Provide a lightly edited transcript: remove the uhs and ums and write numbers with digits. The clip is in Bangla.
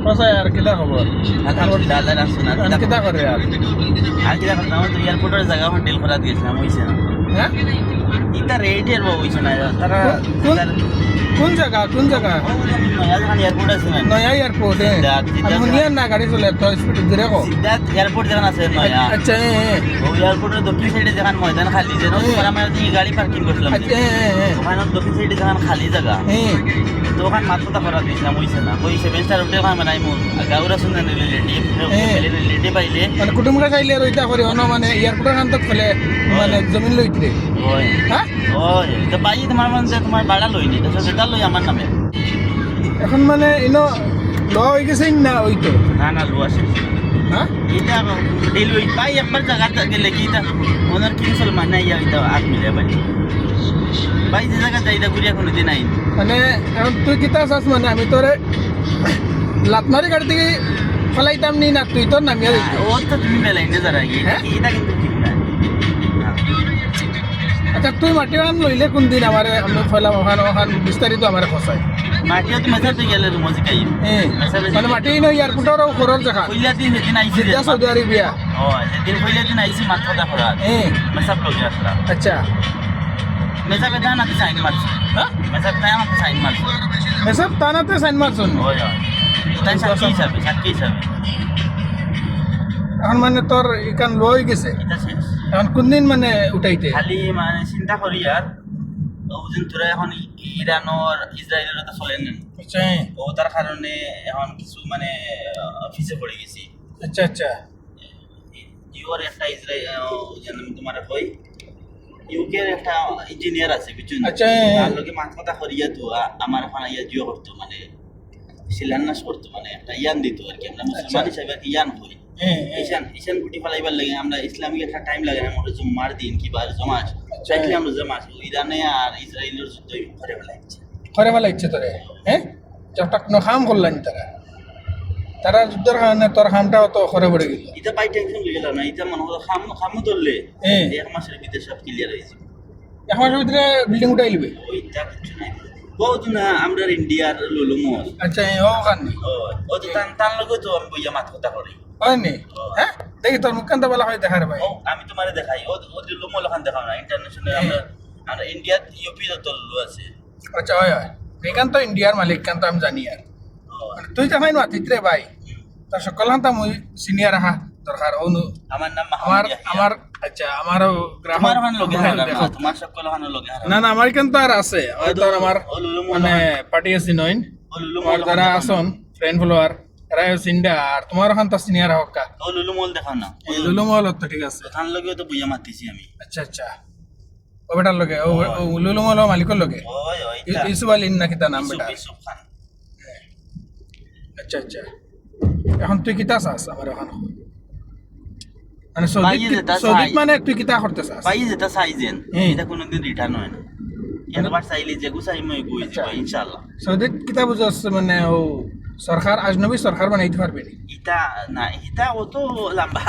কসা আর কিতা খবর আলহামদুলিল্লাহ আল্লাহ রাখছেন আর কিতা করে আর আর কিতা করতাম তো এয়ারপোর্টের জায়গা আমার ডিল করা দিয়েছিলাম হইছে না হ্যাঁ ইতা রেটের বা হইছে না তারা কোন জায়গা এয়ারপোর্ট আছে না নয়া এয়ারপোর্ট আমি শুনিয়ার না গাড়ি চলে তো স্পিড ধরে কো সিদ্ধার্থ এয়ারপোর্ট যেখানে আছে নয়া আচ্ছা ও এয়ারপোর্টের দক্ষিণ সাইডে যেখানে ময়দান খালি যে ওখানে আমরা যে গাড়ি পার্কিং করছিলাম আচ্ছা ওখানে দক্ষিণ সাইডে যেখানে খালি জায়গা তো ওখানে মাত্রটা করা দিয়েছিলাম হইছে না ওই 7 স্টার হোটেল ওখানে বানাই মন গাউরা শুনলেন রিলেটিভ পাইলে মানে কুটুমরা চাইলে রইতা করে অন মানে এয়ারপোর্টের কান তো ফেলে মানে জমিন লইতে ওই হ্যাঁ ওই তো পাই তোমার মানে তোমার ভাড়া লইনি তো সেটা লই আমার নামে এখন মানে ইনো ল হয়ে গেছে না ওই তো না লো আছে হ্যাঁ এটা ডিল ওই পাই একবার জায়গা গেলে কি এটা ওনার কি মুসলমান নাই এটা আট মিলে ভাই যে জায়গা যাই এটা ঘুরিয়া কোনো দিন আইন মানে এখন তুই কিতা চাস মানে আমি তোরে লাতমারি গাড়ি থেকে ফেলাইতাম নি না তুই তোর নামিয়ে দিত ও তো তুমি বেলাইনে যারা এটা কিন্তু ঠিক না আচ্ছা তুই মাটি আন লইলে কোন দিন আমার আমি ফেলাম ওখান বিস্তারিত আমার খসাই মাটিও তো মেসা তুই গেলে মজি খাই মানে মাটি ন এয়ারপোর্টের খরর জায়গা কইলা দিন যেদিন আইছি জিদ্দা সৌদি আরবিয়া ও যেদিন কইলা দিন আইছি মাথাটা খরা মেসা লগে আসলা আচ্ছা মেসা বেটা না সাইন মারছ হ্যাঁ মেসা বেটা না সাইন মারছ এসব তানাতে সাইন মারছুন ওই তাই সাক্ষী হিসাবে এখন মানে তোর ইকান লই গেছে এটা শেষ এখন কোন দিন মানে উঠাইতে খালি মানে চিন্তা করি আর ওজন তোরা এখন ইরানোর ইসরায়েলের তো চলে নেন আচ্ছা ও তার কারণে এখন কিছু মানে অফিসে পড়ে গেছি আচ্ছা আচ্ছা ইউর একটা ইসরায়েল তোমার কই ইউকের একটা ইঞ্জিনিয়ার আছে বুঝছেন আচ্ছা তার লগে মাথা কথা করিয়া তো আমার এখন ইয়া জিও করতো মানে শিলান্যাস করতো মানে একটা ইয়ান দিত আর কি আমরা মুসলমান হিসাবে আর কি ইয়ান করি ঈশান গুটি ফেলাইবার লাগে আমরা ইসলামিক একটা টাইম লাগে না আমরা জুম্মার দিন কি বার জমাস চাইলে আমরা জমাস ইরানে আর ইসরায়েলের যুদ্ধ করে ফেলাইছে করে ফেলা ইচ্ছে তোরে হ্যাঁ যতটা কোনো খাম করলেন তারা যুদ্ধের কারণে তোর খামটাও তো করে পড়ে গেল এটা পাই টেনশন লইল না এটা মনে হলো খামু ধরলে এক মাসের ভিতরে সব ক্লিয়ার হয়েছে এক মাসের ভিতরে বিল্ডিং উঠাই লিবে ওইটা কিছু নাই বহুত না আমরা ইন্ডিয়ার লুলু মল আচ্ছা ওখানে ও তো তার লগে তো আমি বইয়া মাথা কথা করি হয়নি হ্যাঁ দেখি তোর মুখকান্তা বলা হয় দেখার ভাই আমি তোমারে দেখাই ও লুলু মল ওখানে দেখাও না ইন্টারন্যাশনাল আমরা ইন্ডিয়াত ইউপি তো লুলু আছে আচ্ছা হয় এখান তো ইন্ডিয়ার মালিক কান তো আমি জানি আর তুই জানাই না তিত্রে ভাই তোর সকল হান্তা মুই সিনিয়র আহা দরকার অনু আমার নাম আমার আমার আচ্ছা আমারও তোমার ওখানে লগে তোমার সকল ওখানে লগে না না আমার কেন তো আর আছে হয়তো আমার মানে পার্টি আছে নইন আর যারা আসন ফ্রেন্ড ফলোয়ার এরা সিন্ডা আর তোমার ওখান তো সিনিয়র হক্কা ও লুলু মল দেখাও না লুলু মল তো ঠিক আছে ওখান লগে তো বইয়া মাতিছি আমি আচ্ছা আচ্ছা ও বেটার লগে ও লুলু মল মালিকর লগে ওই ওই ইউসুফ আলী নাকি তার নাম বেটা ইউসুফ খান আচ্ছা আচ্ছা এখন তুই কিতা চাস আমার ওখানে মানে সৌদিক মানে তুই কিতা করতে চাস পাই যেটা চাইছেন এটা কোনোদিন রিটার্ন হয় না একবার চাইলে যে গুছাই মই গই যাব ইনশাআল্লাহ সৌদিক কিতা বুঝাস মানে ও সরকার আজনবী সরকার বানাইতে পারবে নি এটা না এটা অত লম্বা